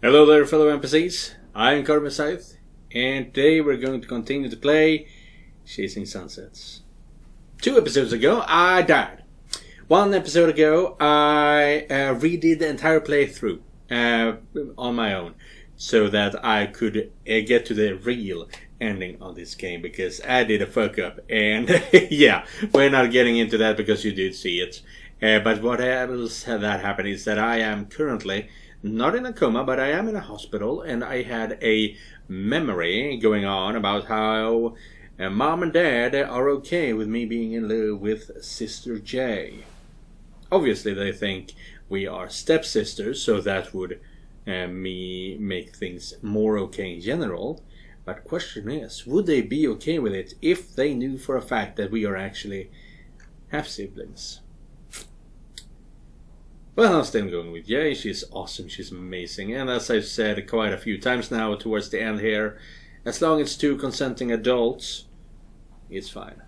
Hello there fellow NPCs, I'm Scythe, and today we're going to continue to play Chasing Sunsets. 2 episodes ago I died. 1 episode ago I redid the entire playthrough on my own, so that I could get to the real ending of this game, because I did a fuck up, and yeah, we're not getting into that because you did see it. But what else had that happen is that I am currently not in a coma, but I am in a hospital, and I had a memory going on about how Mom and Dad are okay with me being in love with Sister J. Obviously they think we are stepsisters, so that would make things more okay in general. But question is, would they be okay with it if they knew for a fact that we are actually half-siblings? Well, I'm still going with Jay. She's awesome, she's amazing, and as I've said quite a few times now towards the end here, as long as 2 consenting adults, it's fine.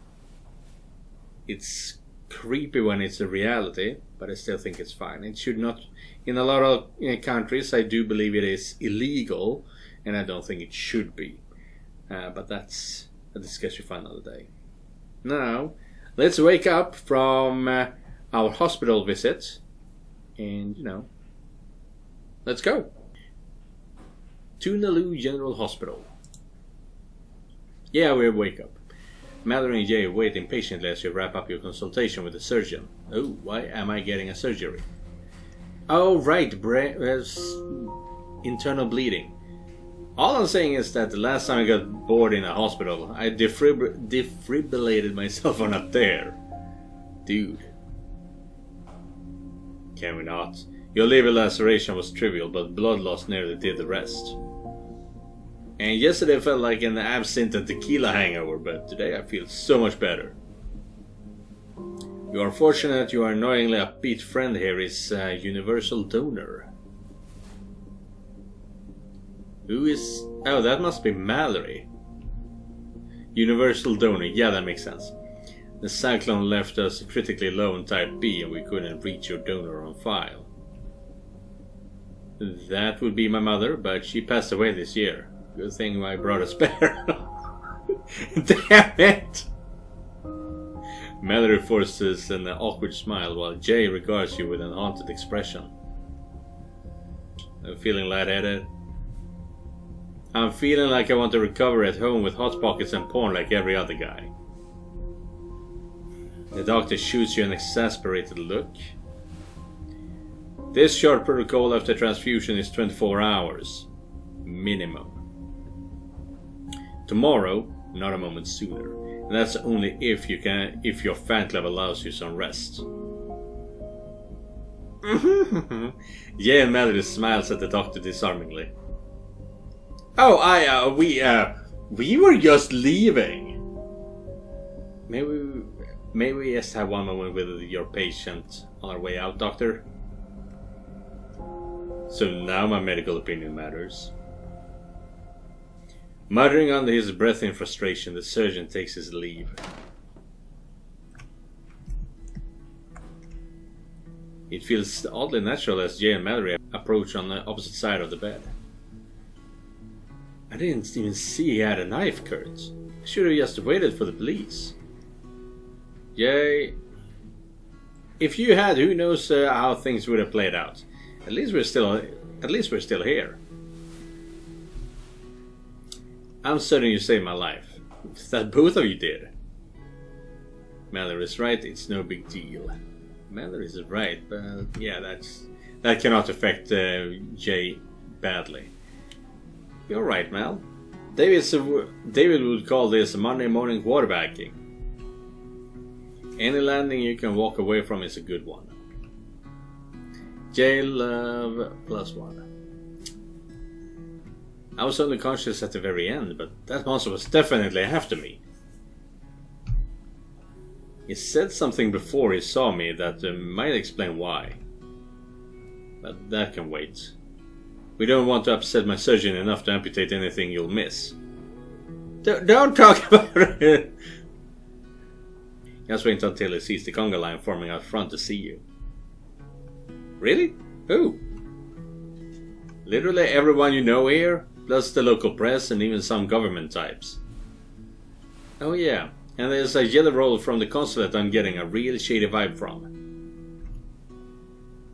It's creepy when it's a reality, but I still think it's fine. It should not, in a lot of countries I do believe it is illegal, and I don't think it should be. But that's a discussion for another day. Now, let's wake up from our hospital visit. And, let's go. Tunaloo General Hospital. Yeah, we wake up. Mallory and Jay wait impatiently as you wrap up your consultation with the surgeon. Oh, why am I getting a surgery? Oh, right, internal bleeding. All I'm saying is that the last time I got bored in a hospital, I defibrillated myself on up there. Dude. Can we not? Your liver laceration was trivial, but blood loss nearly did the rest. And yesterday felt like an absinthe and tequila hangover, but today I feel so much better. You are fortunate your annoyingly upbeat friend here is a universal donor. Who is... Oh, that must be Mallory. Universal donor, yeah, that makes sense. The cyclone left us critically low in type B, and we couldn't reach your donor on file. That would be my mother, but she passed away this year. Good thing I brought a spare. Damn it! Mallory forces an awkward smile while Jay regards you with an haunted expression. I'm feeling lightheaded. I'm feeling like I want to recover at home with hot pockets and porn like every other guy. The doctor shoots you an exasperated look. This short protocol after transfusion is 24 hours. Minimum. Tomorrow, not a moment sooner. And that's only if your fan club allows you some rest. Yeah, and Melody smiles at the doctor disarmingly. Oh, we were just leaving. May we just have one moment with your patient on our way out, doctor? So now my medical opinion matters. Muttering under his breath in frustration, the surgeon takes his leave. It feels oddly natural as Jay and Mallory approach on the opposite side of the bed. I didn't even see he had a knife, Kurt. I should have just waited for the police. Jay, if you had, who knows how things would have played out. At least we're still here. I'm certain you saved my life. That both of you did. Mallory's right, it's no big deal. Mallory's right, but yeah, that cannot affect Jay badly. You're right, Mal. David would call this Monday morning quarterbacking. Any landing you can walk away from is a good one. J love +1. I was only conscious at the very end, but that monster was definitely after me. He said something before he saw me that might explain why. But that can wait. We don't want to upset my surgeon enough to amputate anything you'll miss. Don't talk about it! Just wait until he sees the conga line forming out front to see you. Really? Who? Literally everyone you know here, plus the local press and even some government types. Oh yeah, and there's a yellow roll from the Consulate I'm getting a real shady vibe from.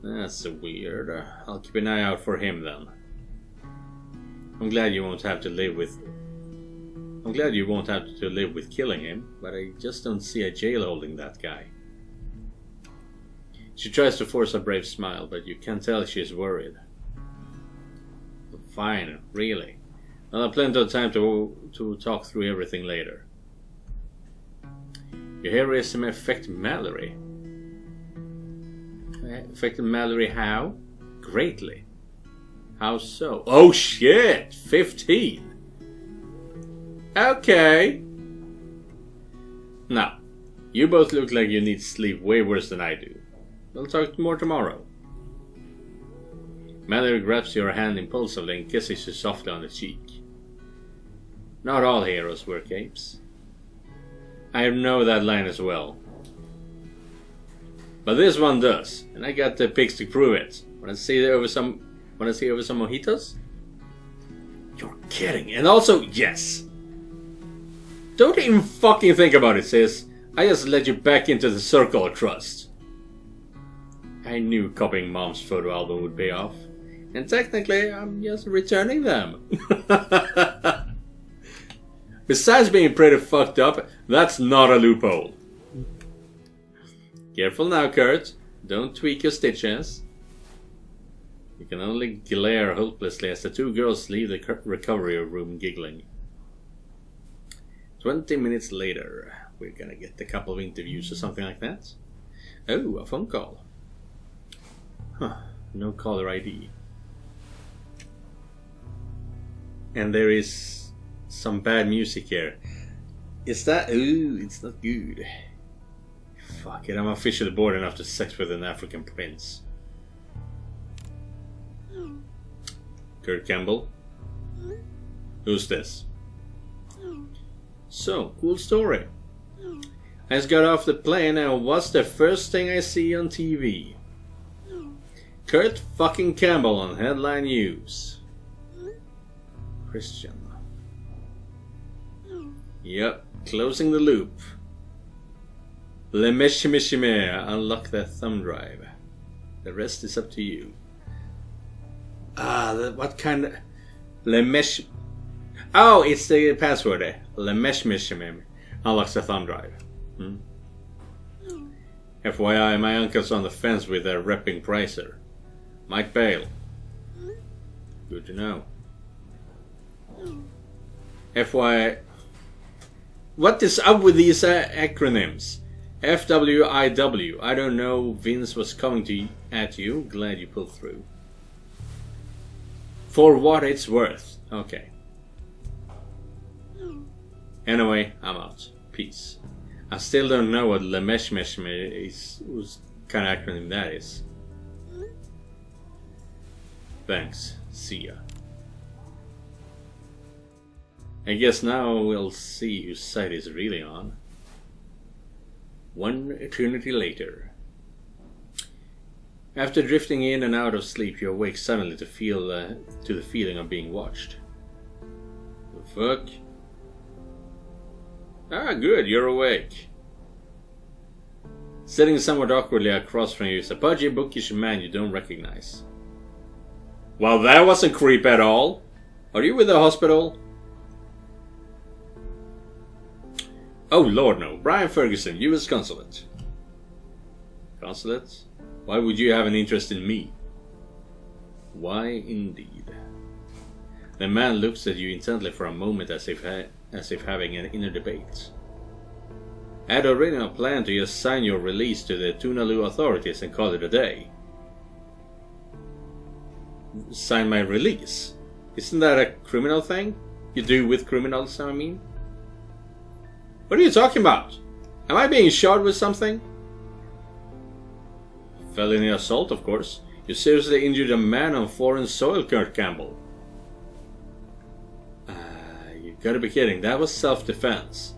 That's so weird. I'll keep an eye out for him then. I'm glad you won't have to live with killing him, but I just don't see a jail holding that guy. She tries to force a brave smile, but you can tell she's worried. Fine, really. I'll have plenty of time to talk through everything later. Your heroism affected Mallory. Affected Mallory how? Greatly. How so? Oh shit! 15! Okay. Now, you both look like you need sleep way worse than I do. We'll talk more tomorrow. Mallory grabs your hand impulsively and kisses you softly on the cheek. Not all heroes wear capes. I know that line as well. But this one does, and I got the pics to prove it. Wanna see over some mojitos? You're kidding. And also, yes. Don't even fucking think about it, sis. I just let you back into the circle of trust. I knew copying Mom's photo album would pay off. And technically, I'm just returning them. Besides being pretty fucked up, that's not a loophole. Careful now, Kurt. Don't tweak your stitches. You can only glare hopelessly as the two girls leave the recovery room giggling. 20 minutes later, we're gonna get a couple of interviews or something like that. Oh, a phone call. Huh, no caller ID. And there is some bad music here. Is that? Ooh, it's not good. Fuck it, I'm officially bored enough to sex with an African prince. Kurt Campbell? Who's this? So, cool story. I just got off the plane and what's the first thing I see on TV? Kurt fucking Campbell on headline news. Christian. Yep, closing the loop. Lemeshimishime, unlock that thumb drive. The rest is up to you. What kind of... Lemesh... Oh, it's the password. Lemeshimishime unlocks the thumb drive. FYI, my uncle's on the fence with their repping pricer. Might bail. Good to know. FYI... What is up with these acronyms? FWIW. I don't know. Vince was coming at you. Glad you pulled through. For what it's worth. Okay. Anyway, I'm out. Peace. I still don't know what Lemeshmeshme is. What kind of acronym that is. Thanks. See ya. I guess now we'll see whose side is really on. One eternity later. After drifting in and out of sleep, you awake suddenly to the feeling of being watched. The fuck? Ah, good, you're awake. Sitting somewhat awkwardly across from you is a pudgy, bookish man you don't recognize. Well, that wasn't creep at all. Are you with the hospital? Oh lord no, Brian Ferguson, US Consulate. Consulate? Why would you have an interest in me? Why indeed? The man looks at you intently for a moment as if having an inner debate. I had originally planned to just sign your release to the Tunalu authorities and call it a day. Sign my release? Isn't that a criminal thing? You do with criminals, I mean? What are you talking about? Am I being charged with something? Felony assault, of course. You seriously injured a man on foreign soil, Kurt Campbell. You gotta be kidding. That was self-defense.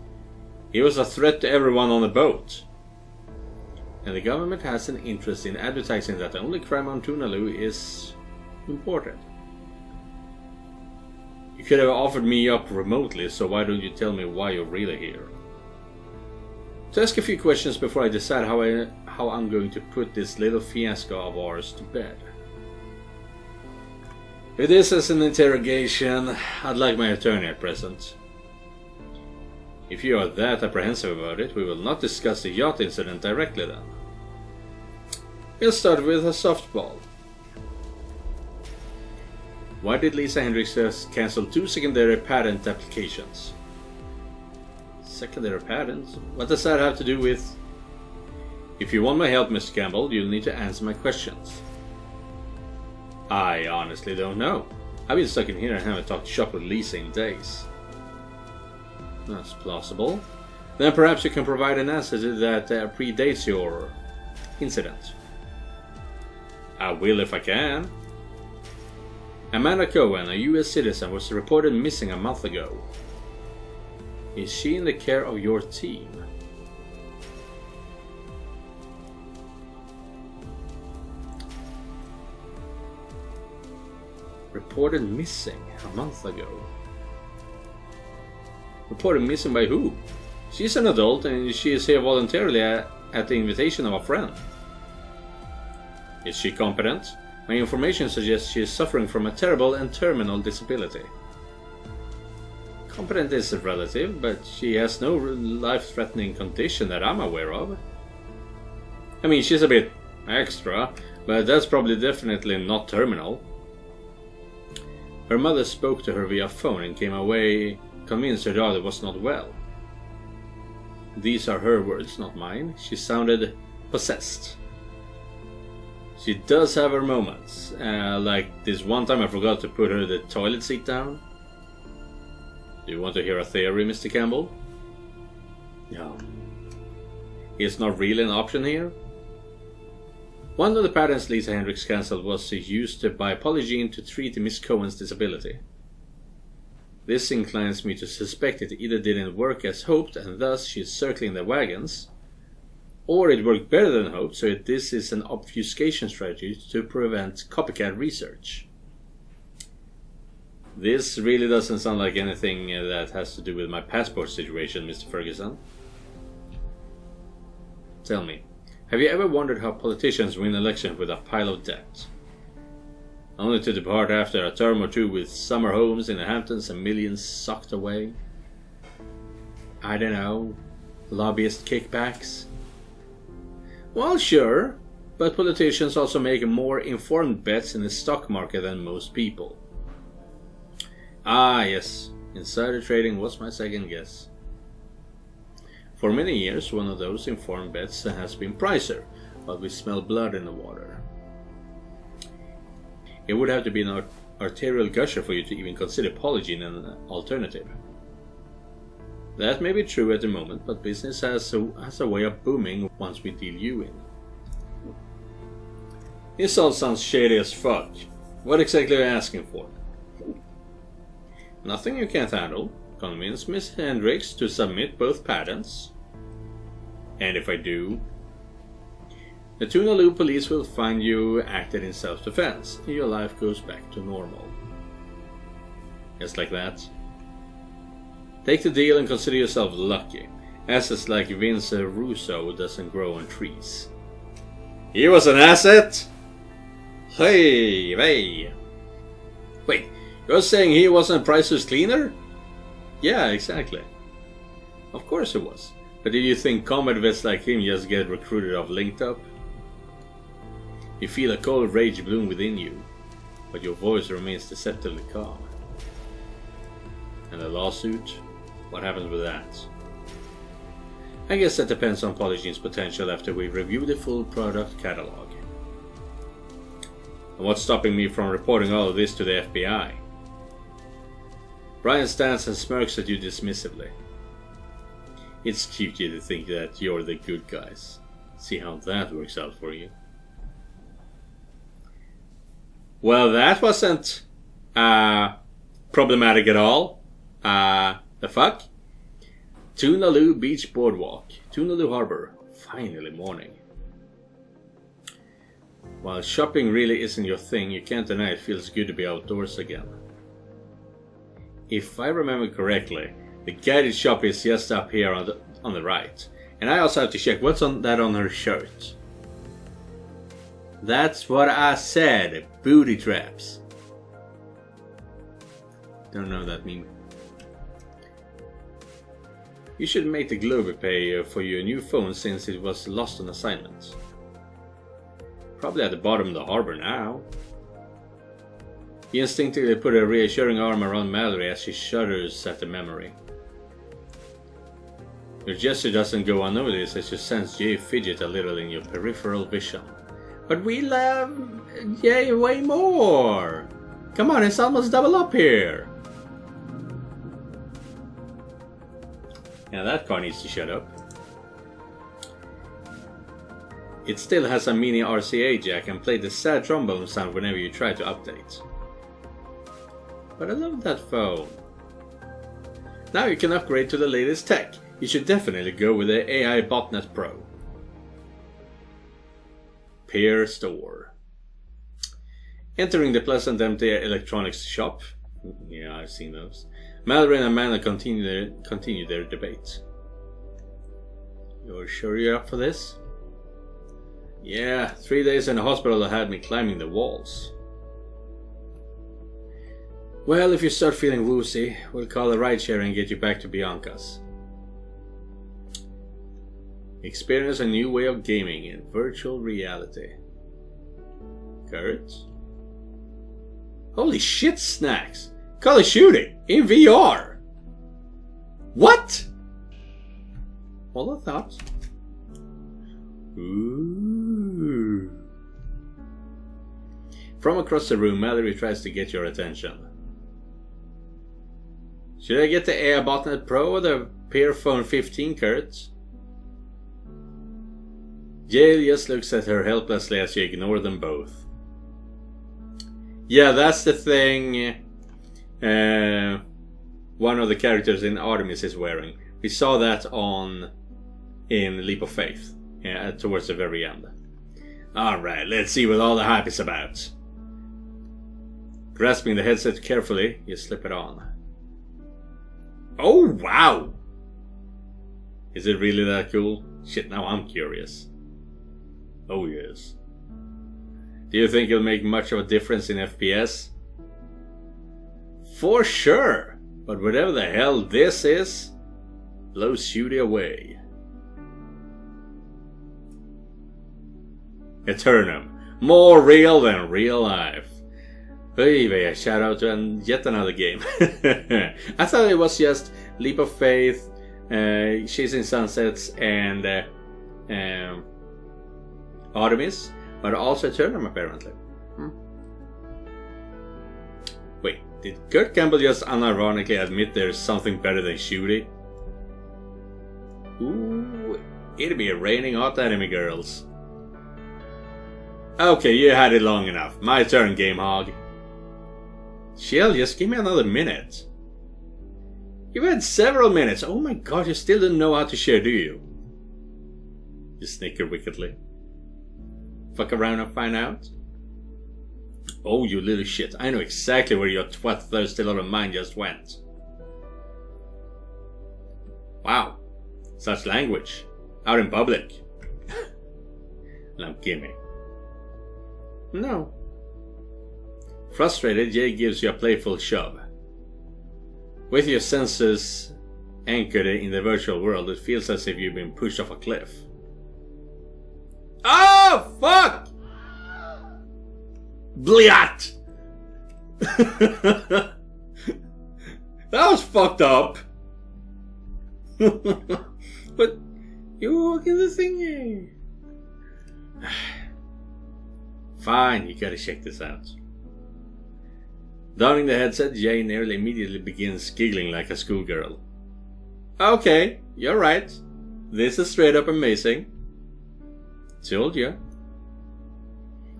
He was a threat to everyone on the boat. And the government has an interest in advertising that the only crime on Tunalu is important. You could have offered me up remotely, so why don't you tell me why you're really here? To ask a few questions before I decide how I'm going to put this little fiasco of ours to bed. If this is an interrogation, I'd like my attorney at present. If you are that apprehensive about it, we will not discuss the yacht incident directly then. We'll start with a softball. Why did Lisa Hendricks cancel 2 secondary patent applications? Secondary patents? What does that have to do with... If you want my help, Mr. Campbell, you'll need to answer my questions. I honestly don't know. I've been stuck in here and haven't talked shop with Lisa in days. That's plausible. Then perhaps you can provide an answer to that predates your incident. I will if I can. Amanda Cohen, a US citizen, was reported missing a month ago. Is she in the care of your team? Reported missing a month ago. Reported missing by who? She's an adult and she is here voluntarily at the invitation of a friend. Is she competent? My information suggests she is suffering from a terrible and terminal disability. Competent is relative, but she has no life-threatening condition that I'm aware of. I mean, she's a bit extra, but that's probably definitely not terminal. Her mother spoke to her via phone and came away convinced her daughter was not well. These are her words, not mine. She sounded possessed. She does have her moments, like this one time I forgot to put her the toilet seat down. Do you want to hear a theory, Mr. Campbell? No. It's not really an option here? One of the patents Lisa Hendricks cancelled was used by Polygene to treat Miss Cohen's disability. This inclines me to suspect it either didn't work as hoped and thus she's circling the wagons, or it worked better than hoped, so this is an obfuscation strategy to prevent copycat research. This really doesn't sound like anything that has to do with my passport situation, Mr. Ferguson. Tell me, have you ever wondered how politicians win elections with a pile of debt? Only to depart after a term or two with summer homes in the Hamptons and millions socked away? I don't know, lobbyist kickbacks? Well, sure, but politicians also make more informed bets in the stock market than most people. Ah, yes, insider trading was my second guess. For many years, one of those informed bets has been Pricer, but we smell blood in the water. It would have to be an arterial gusher for you to even consider Polygene an alternative. That may be true at the moment, but business has a way of booming once we deal you in. This all sounds shady as fuck. What exactly are you asking for? Nothing you can't handle. Convince Miss Hendricks to submit both patents. And if I do, the Tunaloo police will find you acted in self-defense, and your life goes back to normal. Just like that. Take the deal and consider yourself lucky. Assets like Vince Russo doesn't grow on trees. He was an asset? Hey! Wait, you're saying he wasn't Pricer's cleaner? Yeah, exactly. Of course he was. But did you think combat vets like him just get recruited off Linked Up? You feel a cold rage bloom within you, but your voice remains deceptively calm. And the lawsuit? What happens with that? I guess that depends on Polygene's potential after we review the full product catalog. And what's stopping me from reporting all of this to the FBI? Brian stands and smirks at you dismissively. It's cute to think that you're the good guys. See how that works out for you. Well, that wasn't problematic at all. The fuck? Tunaloo Beach Boardwalk, Tunaloo Harbor, finally morning. While shopping really isn't your thing, you can't deny it feels good to be outdoors again. if I remember correctly, the gadget shop is just up here on the right. And I also have to check what's on her shirt. That's what I said. Booty traps. Don't know what that means. You should make the Globe pay for your new phone since it was lost on assignment. Probably at the bottom of the harbor now. He instinctively put a reassuring arm around Mallory as she shudders at the memory. Your gesture doesn't go unnoticed as you sense Jay fidget a little in your peripheral vision. But we love Jay way more! Come on, it's almost double up here! Now that car needs to shut up. It still has a mini RCA jack and plays the sad trombone sound whenever you try to update. But I love that phone. Now you can upgrade to the latest tech. You should definitely go with the AI Botnet Pro. Peer Store. Entering the pleasant empty electronics shop. Yeah, I've seen those. Mallory and Amanda continue their debate. You're sure you're up for this? Yeah, 3 days in the hospital had me climbing the walls. Well, if you start feeling woozy, we'll call a rideshare and get you back to Bianca's. Experience a new way of gaming in virtual reality. Kurt? Holy shit, Snacks! Call of Shooting in VR! What? Hold on, thoughts. Ooh. From across the room, Mallory tries to get your attention. Should I get the AI Botnet Pro or the Peerphone 15, Kurt? Jail just looks at her helplessly as you ignore them both. Yeah, that's the thing one of the characters in Artemis is wearing. We saw that in Leap of Faith, towards the very end. Alright, let's see what all the hype is about. Grasping the headset carefully, you slip it on. Oh, wow! Is it really that cool? Shit, now I'm curious. Oh, yes. Do you think it'll make much of a difference in FPS? For sure! But whatever the hell this is, blows Shooty away. Eternum. More real than real life. Hey, a shout out to yet another game. I thought it was just Leap of Faith, Chasing Sunsets, and Artemis, but also Eternum apparently. Wait, did Kurt Campbell just unironically admit there's something better than Shooty? Ooh, it'd be raining hot enemy girls. Okay, you had it long enough. My turn, Game Hog. Chill, just give me another minute. You've had several minutes. Oh my god, you still don't know how to share, do you? You snicker wickedly. Fuck around and find out? Oh, you little shit. I know exactly where your twat-thirsty little mind just went. Wow. Such language. Out in public. Now gimme. No. Frustrated, Jay gives you a playful shove. With your senses anchored in the virtual world, it feels as if you've been pushed off a cliff. Oh, fuck! Bliat! That was fucked up. But you walk in the thingy. Fine, you gotta check this out. Donning the headset, Jay nearly immediately begins giggling like a schoolgirl. Okay, you're right. This is straight up amazing. Told you.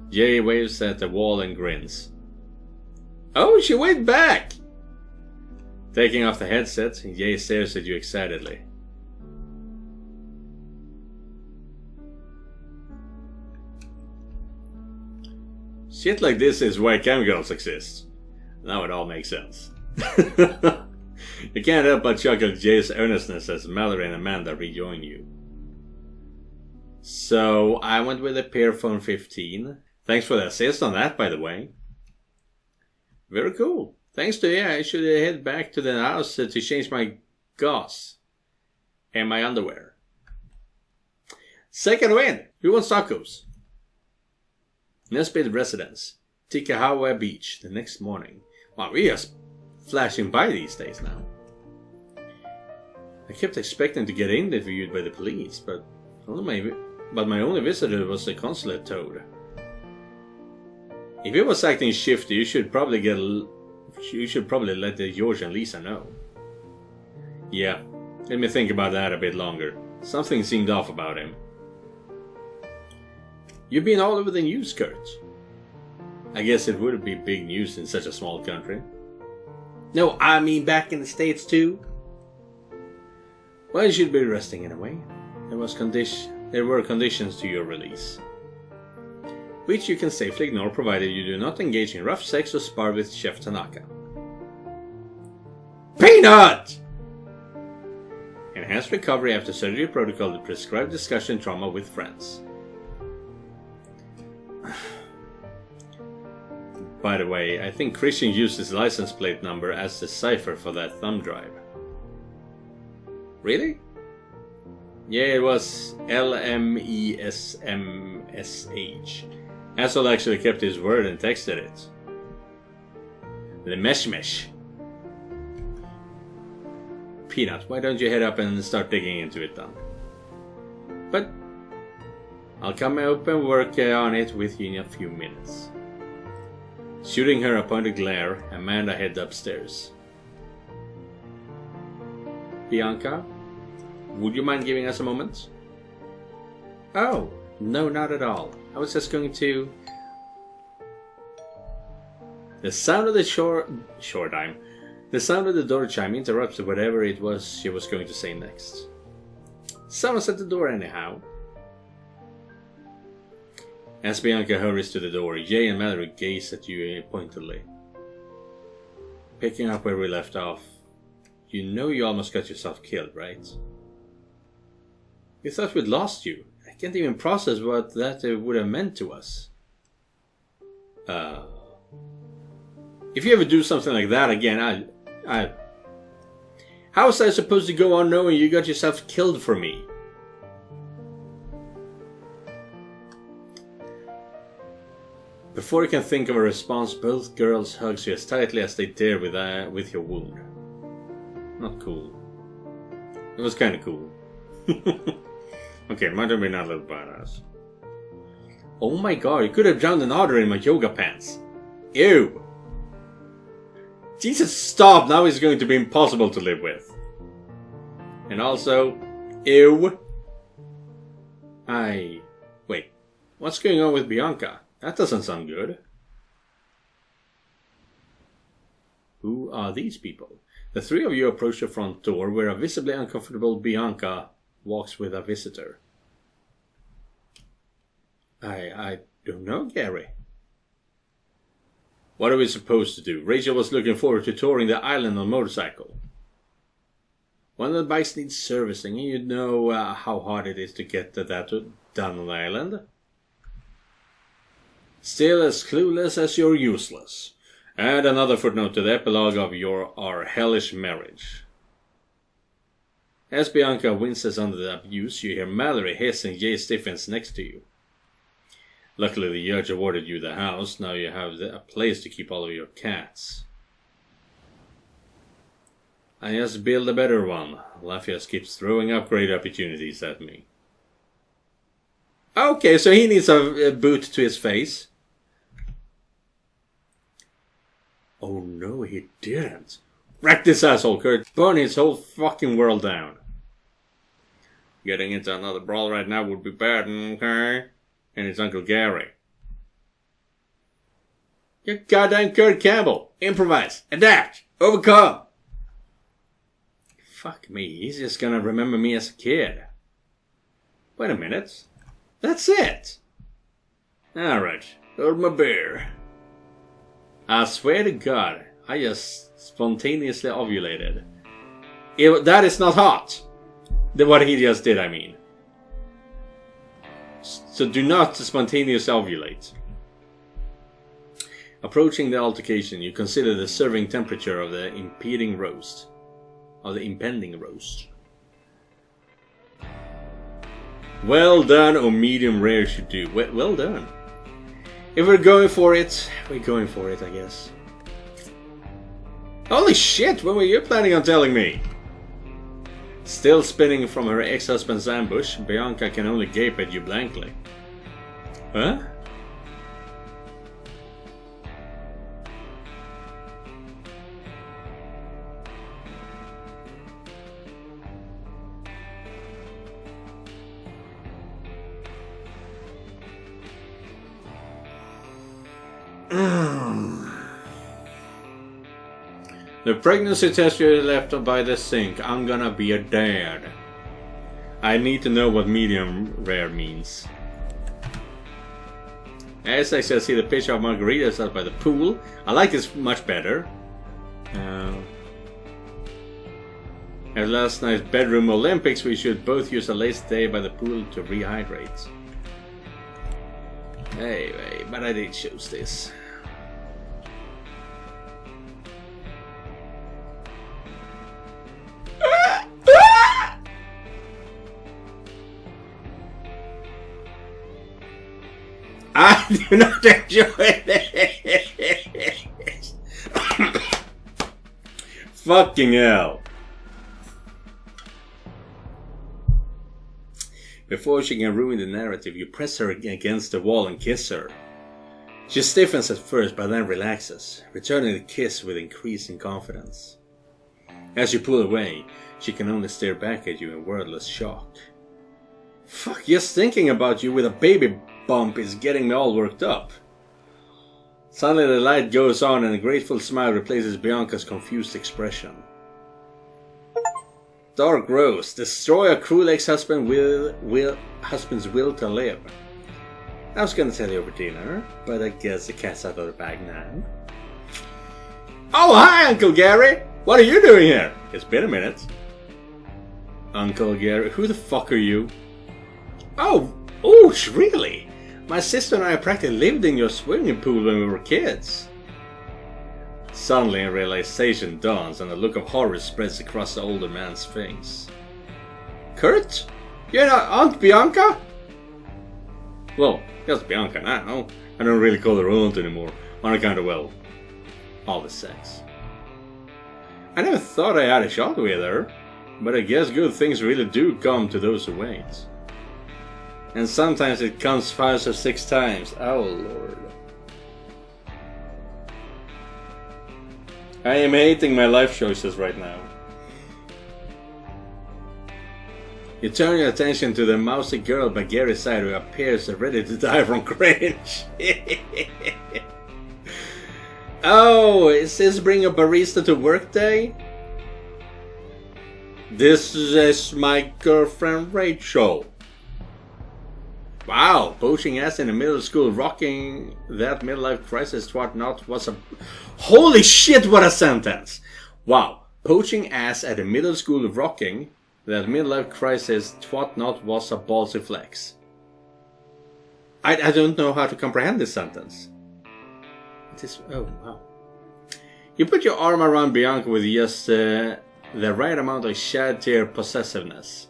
Jay waves at the wall and grins. Oh, she waved back! Taking off the headset, Jay stares at you excitedly. Shit like this is why cam girls exist. Now it all makes sense. You can't help but chuckle at Jay's earnestness as Mallory and Amanda rejoin you. So, I went with a Pearphone 15. Thanks for the assist on that, by the way. Very cool. Thanks to you, I should head back to the house to change my gauze and my underwear. Second win. Who wants tacos? Nesbitt residence, Tikahawa Beach, the next morning. Wow, we are flashing by these days now. I kept expecting to get interviewed by the police, but my only visitor was the Consulate toad. If he was acting shifty, you should probably let the George and Lisa know. Yeah, let me think about that a bit longer. Something seemed off about him. You've been all over the news, Kurt. I guess it would be big news in such a small country. No, I mean back in the States too. Well, you should be resting in a way. There were conditions to your release, which you can safely ignore provided you do not engage in rough sex or spar with Chef Tanaka. Peanut! Enhanced recovery after surgery protocol to prescribe discussion trauma with friends. By the way, I think Christian used his license plate number as the cipher for that thumb drive. Really? Yeah, it was LMESMSH. Asshole actually kept his word and texted it. The mesh. Peanut, why don't you head up and start digging into it then? But I'll come up and work on it with you in a few minutes. Shooting her a pointed glare, Amanda headed upstairs. Bianca, would you mind giving us a moment? Oh, no, not at all. I was just going to... The sound of the The sound of the door chime interrupts whatever it was she was going to say next. Someone's at the door anyhow. As Bianca hurries to the door, Jay and Mallory gaze at you pointedly. Picking up where we left off, you know you almost got yourself killed, right? We thought we'd lost you. I can't even process what that would have meant to us. If you ever do something like that again, how was I supposed to go on knowing you got yourself killed for me? Before you can think of a response, both girls hug you as tightly as they dare with your wound. Not cool. It was kinda cool. Okay, might have been a little badass. Oh my god, you could have drowned an otter in my yoga pants. Ew! Jesus, stop! Now it's going to be impossible to live with. And also, ew. Wait, what's going on with Bianca? That doesn't sound good. Who are these people? The three of you approach the front door where a visibly uncomfortable Bianca walks with a visitor. I don't know, Gary. What are we supposed to do? Rachel was looking forward to touring the island on a motorcycle. One of the bikes needs servicing, and you know how hard it is to get that done on the island. Still as clueless as you're useless. Add another footnote to the epilogue of our hellish marriage. As Bianca winces under the abuse, you hear Mallory hiss and Jay stiffens next to you. Luckily the judge awarded you the house, now you have a place to keep all of your cats. I just build a better one. Lafias keeps throwing upgrade opportunities at me. Okay, so he needs a boot to his face. Oh no, he didn't. Wreck this asshole, Kurt. Burn his whole fucking world down. Getting into another brawl right now would be bad, okay? And it's Uncle Gary. You're goddamn Kurt Campbell. Improvise. Adapt. Overcome. Fuck me. He's just gonna remember me as a kid. Wait a minute. That's it. Alright. Hold my beer. I swear to God, I just spontaneously ovulated. That is not hot. What he just did, I mean. So do not spontaneously ovulate. Approaching the altercation, you consider the serving temperature of the impending roast. Well done, or medium rare should do. Well done. If we're going for it, we're going for it, I guess. Holy shit, when were you planning on telling me? Still spinning from her ex-husband's ambush, Bianca can only gape at you blankly. Huh? The pregnancy test you left by the sink. I'm gonna be a dad. I need to know what medium rare means. As I see the picture of margaritas out by the pool. I like this much better. At last night's bedroom Olympics, we should both use a lazy day by the pool to rehydrate. Anyway, but I did choose this. I do not enjoy this. Fucking hell. Before she can ruin the narrative, you press her against the wall and kiss her. She stiffens at first, but then relaxes, returning the kiss with increasing confidence. As you pull away, she can only stare back at you in wordless shock. Fuck, just thinking about you with a baby bump is getting me all worked up. Suddenly the light goes on and a grateful smile replaces Bianca's confused expression. Dark Rose, destroy a cruel ex-husband's will to live. I was gonna tell you over dinner, but I guess the cat's out of the bag now. Oh, hi, Uncle Gary! What are you doing here? It's been a minute. Uncle Gary, who the fuck are you? Oh, really? My sister and I practically lived in your swimming pool when we were kids. Suddenly a realization dawns and a look of horror spreads across the older man's face. Kurt? You're not Aunt Bianca? Well, just Bianca now. I don't really call her aunt anymore. On account of, well, all the sex. I never thought I had a shot with her, but I guess good things really do come to those who wait. And sometimes it comes 5 or 6 times. Oh lord. I am hating my life choices right now. You turn your attention to the mousy girl by Gary's side who appears ready to die from cringe. Oh, is this bring a barista to work day? This is my girlfriend Rachel. Wow, poaching ass in the middle school, rocking that midlife crisis whatnot was a... Holy shit, what a sentence! Wow, poaching ass at the middle school, rocking that midlife crisis whatnot was a ballsy flex. I don't know how to comprehend this sentence. It is... Oh, wow. You put your arm around Bianca with just the right amount of shed tear possessiveness.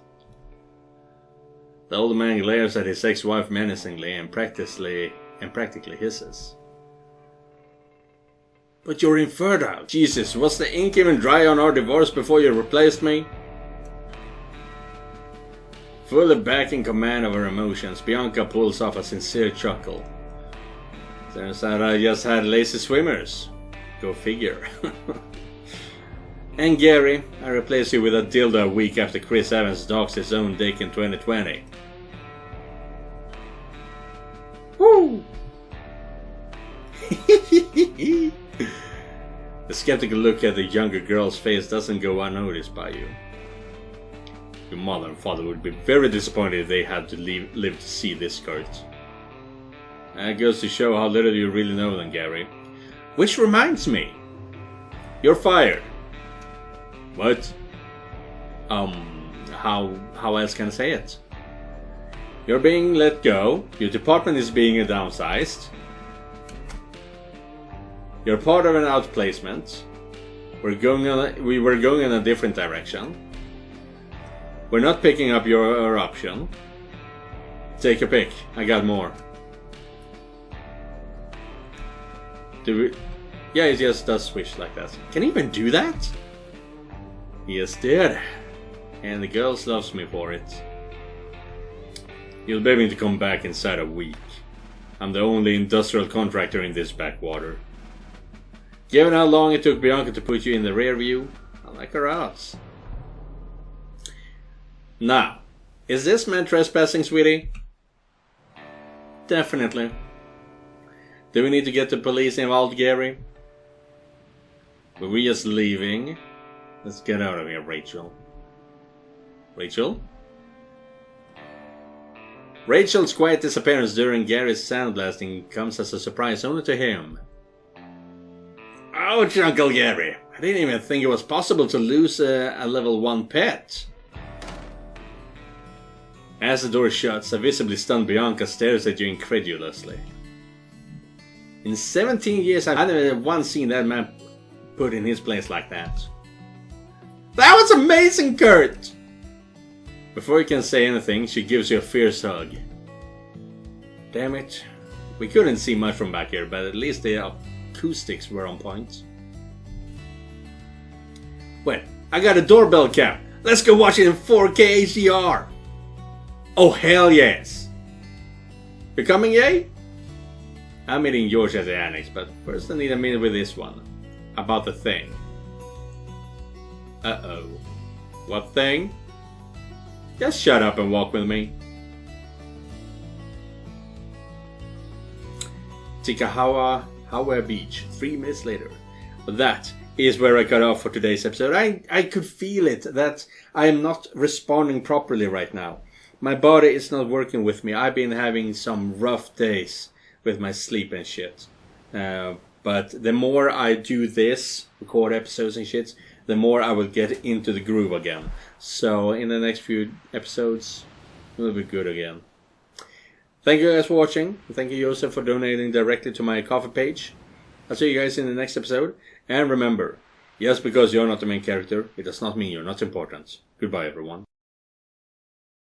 The old man glares at his ex-wife menacingly and practically hisses. But you're infertile. Jesus, was the ink even dry on our divorce before you replaced me? Fully back in command of her emotions, Bianca pulls off a sincere chuckle. Turns out I just had lazy swimmers. Go figure. And Gary, I replace you with a dildo a week after Chris Evans docks his own dick in 2020. Woo! The skeptical look at the younger girl's face doesn't go unnoticed by you. Your mother and father would be very disappointed if they had to live to see this skirt. That goes to show how little you really know then, Gary. Which reminds me, You're fired. What? How else can I say it? You're being let go. Your department is being downsized. You're part of an outplacement. We were going in a different direction. We're not picking up your option. Take a pick. I got more. Yeah, he just does switch like that. Can he even do that? Yes, did. And the girls loves me for it. You'll be able to come back inside a week. I'm the only industrial contractor in this backwater. Given how long it took Bianca to put you in the rear view, I like her odds. Now, is this man trespassing, sweetie? Definitely. Do we need to get the police involved, Gary? Were we just leaving? Let's get out of here, Rachel. Rachel? Rachel's quiet disappearance during Gary's sandblasting comes as a surprise only to him. Ouch, Uncle Gary! I didn't even think it was possible to lose a level 1 pet. As the door shuts, a visibly stunned Bianca stares at you incredulously. In 17 years, I've never once seen that man put in his place like that. That was amazing, Kurt! Before you can say anything, she gives you a fierce hug. Damn it. We couldn't see much from back here, but at least the acoustics were on point. Wait, I got a doorbell cam. Let's go watch it in 4K HDR. Oh, hell yes. You're coming, yay? I'm meeting George at the annex, but first I need a minute with this one. About the thing. Uh-oh. What thing? Just shut up and walk with me. Tikahawa Beach, 3 minutes later. That is where I cut off for today's episode. I could feel it, that I am not responding properly right now. My body is not working with me. I've been having some rough days with my sleep and shit. But the more I do this, record episodes and shit, the more I will get into the groove again. So in the next few episodes, it will be good again. Thank you guys for watching. Thank you, Joseph, for donating directly to my Ko-fi page. I'll see you guys in the next episode. And remember, just because you're not the main character, it does not mean you're not important. Goodbye, everyone.